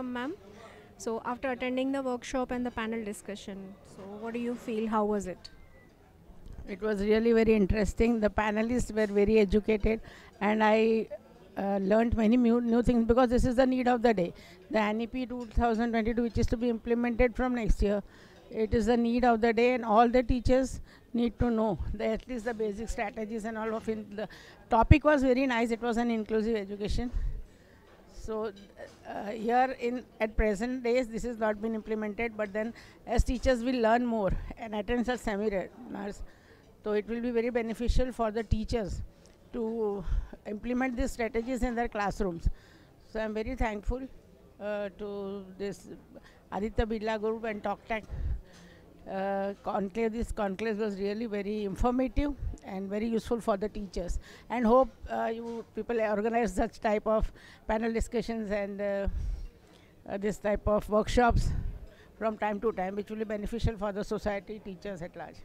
welcome, ma'am. So, after attending the workshop and the panel discussion, so what do you feel? How was it? It was really very interesting. The panelists were very educated, and I learned many new things because this is the need of the day. The NEP 2022, which is to be implemented from next year, it is the need of the day, and all the teachers need to know at least the basic strategies and all of it. The topic was very nice. It was an inclusive education. So here in at present days, this has not been implemented. But then, as teachers will learn more and attend such seminars, so it will be very beneficial for the teachers to implement these strategies in their classrooms. So I'm very thankful to this Aditya Birla Group and TalkTech conclave. This conclave was really very informative and very useful for the teachers. And hope you people organize such type of panel discussions and this type of workshops from time to time, which will be beneficial for the society, teachers at large.